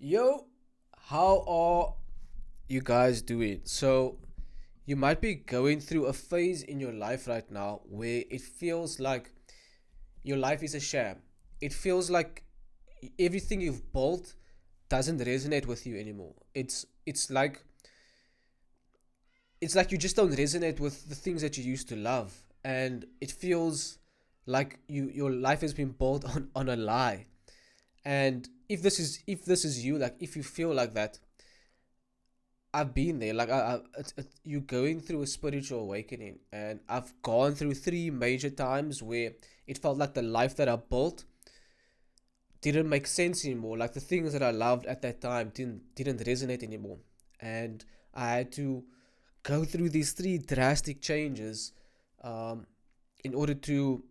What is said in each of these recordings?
Yo, how are you guys doing? So, you might be going through a phase in your life right now where it feels like your life is a sham. It feels like everything you've built doesn't resonate with you anymore. It's like you just don't resonate with the things that you used to love, and it feels like your life has been built on a lie. And if this is you, like if you feel like that, I've been there. Like you're going through a spiritual awakening, and I've gone through three major times where it felt like the life that I built didn't make sense anymore. Like the things that I loved at that time didn't resonate anymore, and I had to go through these three drastic changes, um, in order to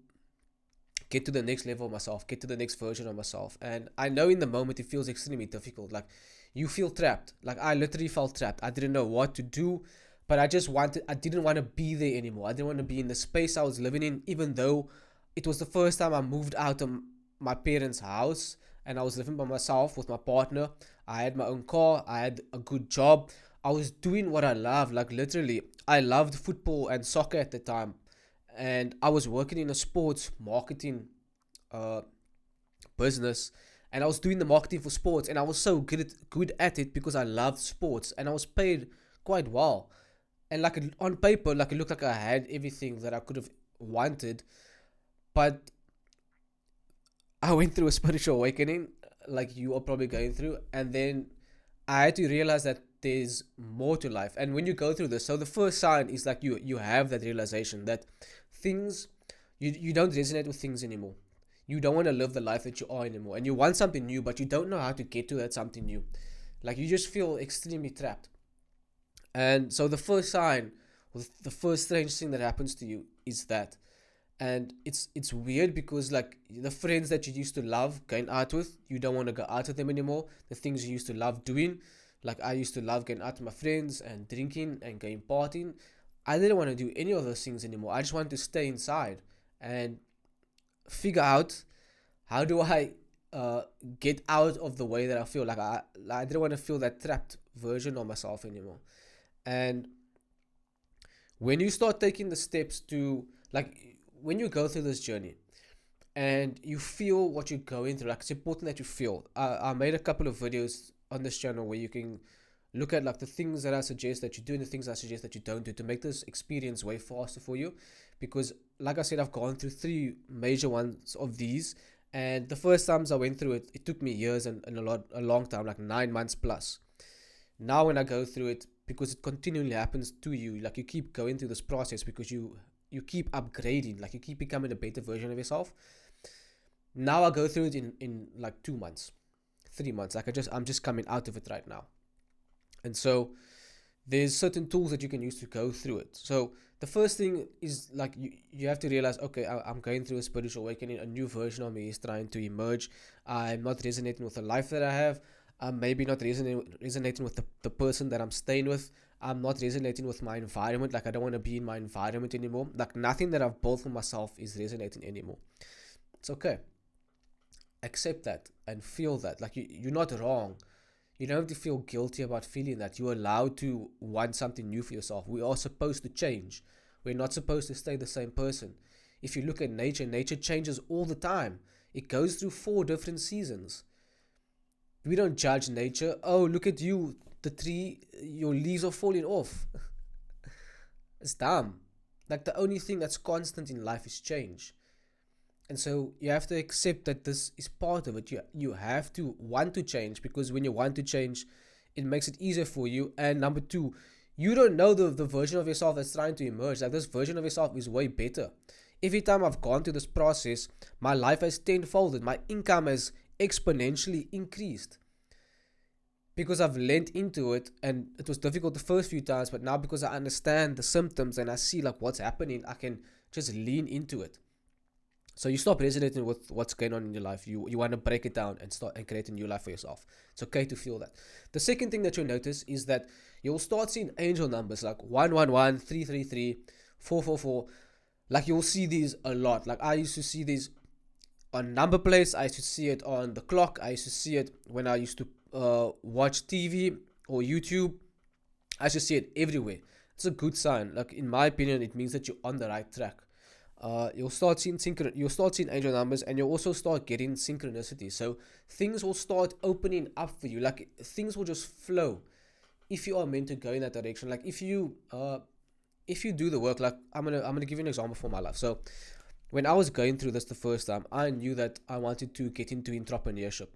get to the next level of myself, get to the next version of myself. And I know in the moment it feels extremely difficult. Like you feel trapped. Like I literally felt trapped. I didn't know what to do, but I didn't want to be there anymore. I didn't want to be in the space I was living in, even though it was the first time I moved out of my parents' house and I was living by myself with my partner. I had my own car, I had a good job. I was doing what I loved. Like literally, I loved football and soccer at the time, and I was working in a sports marketing uh, business, and I was doing the marketing for sports, and I was so good at it because I loved sports, and I was paid quite well. And like on paper, like it looked like I had everything that I could have wanted, but I went through a spiritual awakening, like you are probably going through, and then I had to realize that there's more to life. And when you go through this, so the first sign is like you have that realization that things you don't resonate with things anymore. You don't want to live the life that you are anymore, and you want something new, but you don't know how to get to that something new. Like you just feel extremely trapped. And so the first sign, or the first strange thing that happens to you is that. And it's weird because like the friends that you used to love going out with, you don't want to go out with them anymore. The things you used to love doing, like I used to love going out with my friends and drinking and going partying, I didn't want to do any of those things anymore. I just wanted to stay inside and figure out how do I uh, get out of the way that I feel. Like I didn't want to feel that trapped version of myself anymore. And when you start taking the steps to, like, when you go through this journey and you feel what you're going through, like it's important that you feel. I made a couple of videos on this channel where you can look at like the things that I suggest that you do and the things I suggest that you don't do to make this experience way faster for you. Because like I said, I've gone through three major ones of these, and the first times I went through it, it took me years and a long time, like 9 months plus. Now when I go through it, because it continually happens to you, like you keep going through this process because you keep upgrading, like you keep becoming a better version of yourself. Now I go through it in like 2 months, 3 months. Like I'm just coming out of it right now. And so there's certain tools that you can use to go through it. So the first thing is like you have to realize, okay, I'm going through a spiritual awakening. A new version of me is trying to emerge. I'm not resonating with the life that I have. I'm maybe not resonating with the person that I'm staying with. I'm not resonating with my environment. Like I don't want to be in my environment anymore. Like nothing that I've built for myself is resonating anymore. It's okay. Accept that and feel that. Like you're not wrong. You don't have to feel guilty about feeling that. You're allowed to want something new for yourself. We are supposed to change. We're not supposed to stay the same person. If you look at nature, nature changes all the time. It goes through four different seasons. We don't judge nature. Oh, look at you, the tree, your leaves are falling off. It's dumb. Like the only thing that's constant in life is change. And so you have to accept that this is part of it. You have to want to change, because when you want to change, it makes it easier for you. And number two, you don't know the version of yourself that's trying to emerge. Like this version of yourself is way better. Every time I've gone through this process, my life has tenfolded. My income has exponentially increased because I've lent into it, and it was difficult the first few times, but now because I understand the symptoms and I see like what's happening, I can just lean into it. So you stop resonating with what's going on in your life. You want to break it down and start and create a new life for yourself. It's okay to feel that. The second thing that you'll notice is that you'll start seeing angel numbers like 111, 333, 444. Like you'll see these a lot. Like I used to see these on number plates. I used to see it on the clock. I used to see it when I used to watch TV or YouTube. I just see it everywhere. It's a good sign. Like in my opinion, it means that you're on the right track. You'll start seeing angel numbers, and you'll also start getting synchronicity. So things will start opening up for you. Like things will just flow if you are meant to go in that direction. Like if you do the work. Like I'm gonna give you an example for my life. So when I was going through this the first time, I knew that I wanted to get into entrepreneurship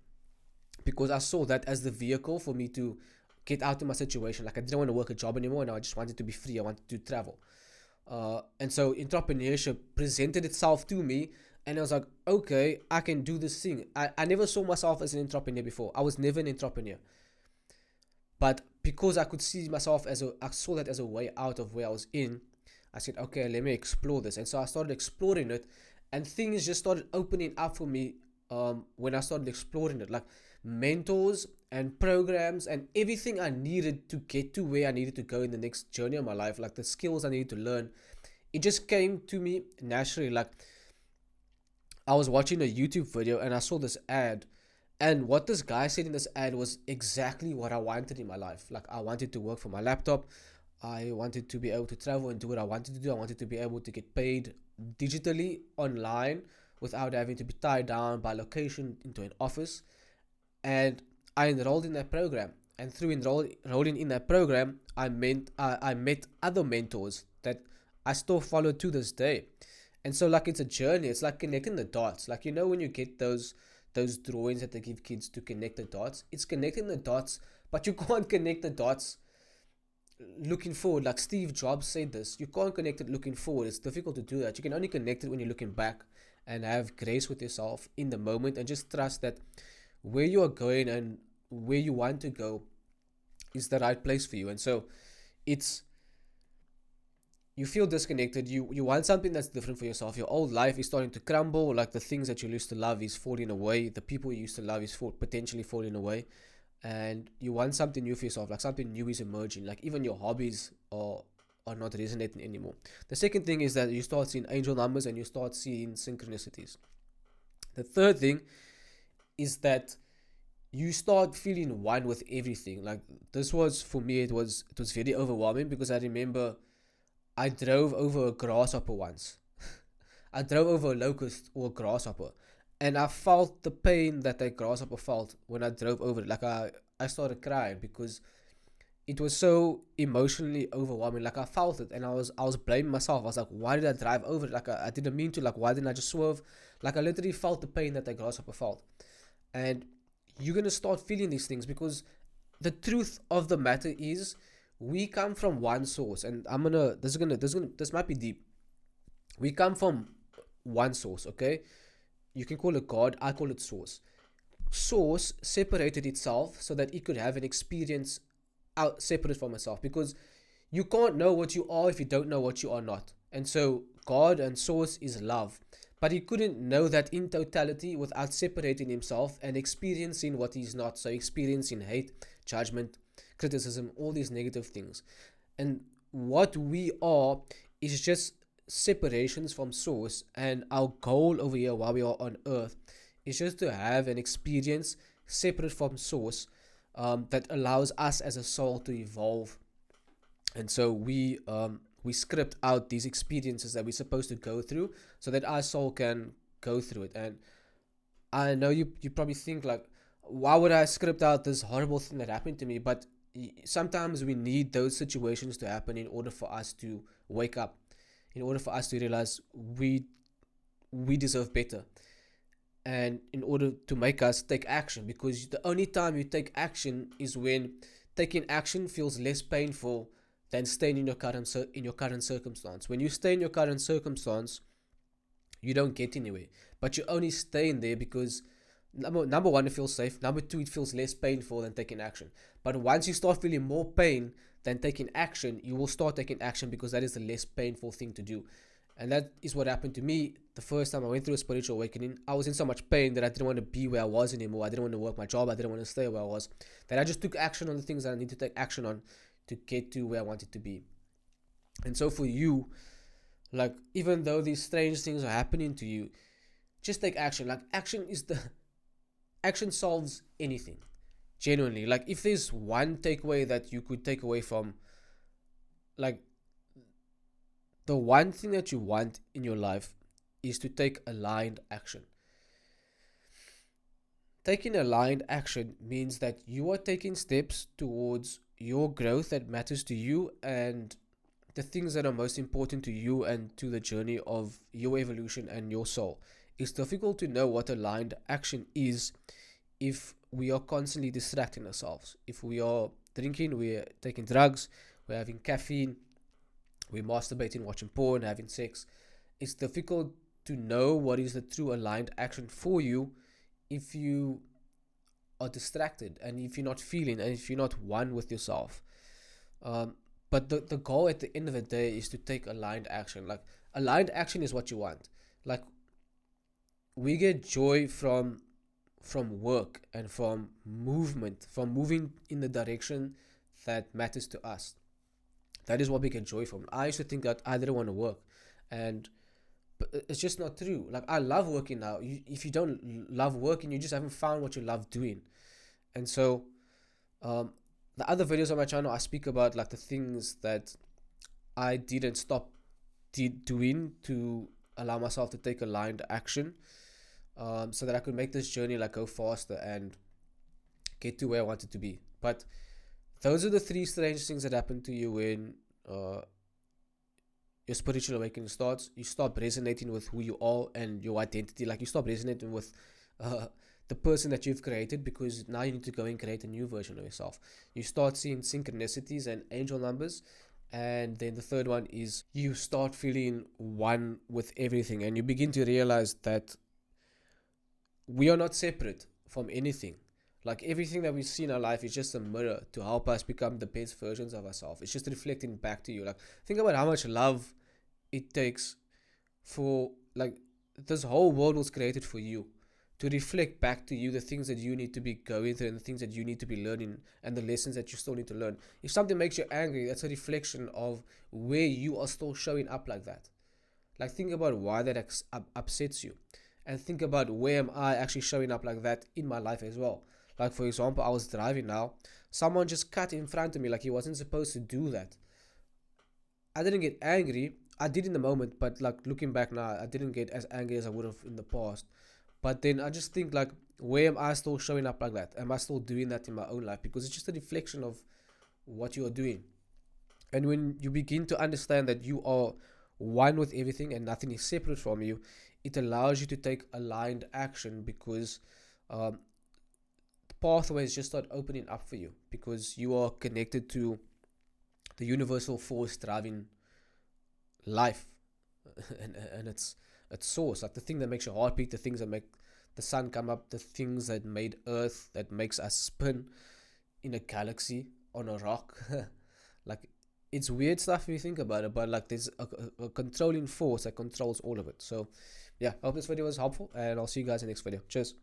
because I saw that as the vehicle for me to get out of my situation. Like I didn't want to work a job anymore, and I just wanted to be free. I wanted to travel. And so entrepreneurship presented itself to me, and I was like, okay, I can do this thing. I never saw myself as an entrepreneur before. I was never an entrepreneur. But because I could see myself I saw that as a way out of where I was in, I said, okay, let me explore this. And so I started exploring it, and things just started opening up for me when I started exploring it. Like mentors and programs and everything I needed to get to where I needed to go in the next journey of my life, like the skills I needed to learn, it just came to me naturally. Like I was watching a YouTube video and I saw this ad, and what this guy said in this ad was exactly what I wanted in my life. Like I wanted to work for my laptop. I wanted to be able to travel and do what I wanted to do. I wanted to be able to get paid digitally online without having to be tied down by location into an office. And I enrolled in that program. And through enrolling in that program, I met other mentors that I still follow to this day. And so like it's a journey. It's like connecting the dots. Like when you get those drawings that they give kids to connect the dots, it's connecting the dots, but you can't connect the dots looking forward. Like Steve Jobs said this, you can't connect it looking forward. It's difficult to do that. You can only connect it when you're looking back, and have grace with yourself in the moment, and just trust that where you are going and where you want to go is the right place for you. And so it's you feel disconnected. You want something that's different for yourself. Your old life is starting to crumble. Like the things that you used to love is falling away. The people you used to love is potentially falling away, and you want something new for yourself. Like something new is emerging. Like even your hobbies are not resonating anymore. The second thing is that you start seeing angel numbers and you start seeing synchronicities. The third thing is that you start feeling one with everything. Like this was for me, it was very overwhelming because I remember I drove over a grasshopper once. I drove over a locust or a grasshopper, and I felt the pain that that grasshopper felt when I drove over it. Like I started crying because it was so emotionally overwhelming. Like I felt it, and I was blaming myself. I was like, why did I drive over it? Like I didn't mean to. Like why didn't I just swerve? Like I literally felt the pain that the grasshopper felt, and you're gonna start feeling these things because the truth of the matter is we come from one source. And this might be deep. We come from one source, okay? You can call it God, I call it source. Source separated itself so that it could have an experience out separate from itself, because you can't know what you are if you don't know what you are not. And so God and source is love, but he couldn't know that in totality without separating himself and experiencing what he's not. So experiencing hate, judgment, criticism, all these negative things. And what we are is just separations from source, and our goal over here while we are on earth is just to have an experience separate from source, that allows us as a soul to evolve. And so we script out these experiences that we're supposed to go through so that our soul can go through it. And I know you probably think like, why would I script out this horrible thing that happened to me? But sometimes we need those situations to happen in order for us to wake up, in order for us to realize we deserve better, and in order to make us take action. Because the only time you take action is when taking action feels less painful than staying in your current circumstance. When you stay in your current circumstance, you don't get anywhere. But you only stay in there because number one, it feels safe. Number two, it feels less painful than taking action. But once you start feeling more pain than taking action, you will start taking action because that is the less painful thing to do. And that is what happened to me the first time I went through a spiritual awakening. I was in so much pain that I didn't want to be where I was anymore. I didn't want to work my job. I didn't want to stay where I was. That I just took action on the things that I need to take action on to get to where I wanted to be. And so for you, like even though these strange things are happening to you, just take action. Like action solves anything. Genuinely, like if there's one takeaway that you could take away from, like, the one thing that you want in your life is to take aligned action. Taking aligned action means that you are taking steps towards your growth that matters to you and the things that are most important to you and to the journey of your evolution and your soul. It's difficult to know what aligned action is if we are constantly distracting ourselves. If we are drinking, we're taking drugs, we're having caffeine, we're masturbating, watching porn, having sex. It's difficult to know what is the true aligned action for you if you are distracted and if you're not feeling and if you're not one with yourself. Um, but the goal at the end of the day is to take aligned action. Like, aligned action is what you want. Like, we get joy from work and from movement, from moving in the direction that matters to us. That is what we get joy from. I used to think that I didn't want to work, and but it's just not true. Like, I love working now. If you don't love working, you just haven't found what you love doing. And so, um, the other videos on my channel, I speak about like the things that I didn't stop doing to allow myself to take aligned action, so that I could make this journey like go faster and get to where I wanted to be. But those are the three strange things that happen to you when uh, your spiritual awakening starts. You stop resonating with who you are and your identity. Like, you stop resonating with uh, the person that you've created, because now you need to go and create a new version of yourself. You start seeing synchronicities and angel numbers. And then the third one is you start feeling one with everything, and you begin to realize that we are not separate from anything. Like, everything that we see in our life is just a mirror to help us become the best versions of ourselves. It's just reflecting back to you. Like, think about how much love it takes for, like, this whole world was created for you to reflect back to you the things that you need to be going through and the things that you need to be learning and the lessons that you still need to learn. If something makes you angry, that's a reflection of where you are still showing up like that. Like, think about why that upsets you, and think about where am I actually showing up like that in my life as well. Like, for example, I was driving now, someone just cut in front of me like he wasn't supposed to do that. I didn't get angry. I did in the moment, but like looking back now, I didn't get as angry as I would have in the past. But then I just think, like, where am I still showing up like that? Am I still doing that in my own life? Because it's just a reflection of what you are doing. And when you begin to understand that you are one with everything and nothing is separate from you, it allows you to take aligned action, because um, pathways just start opening up for you, because you are connected to the universal force driving life. And it's source, like the thing that makes your heart beat, the things that make the sun come up, the things that made earth, that makes us spin in a galaxy on a rock. Like, it's weird stuff if you think about it, but like, there's a controlling force that controls all of it. So yeah, I hope this video was helpful, and I'll see you guys in the next video. Cheers.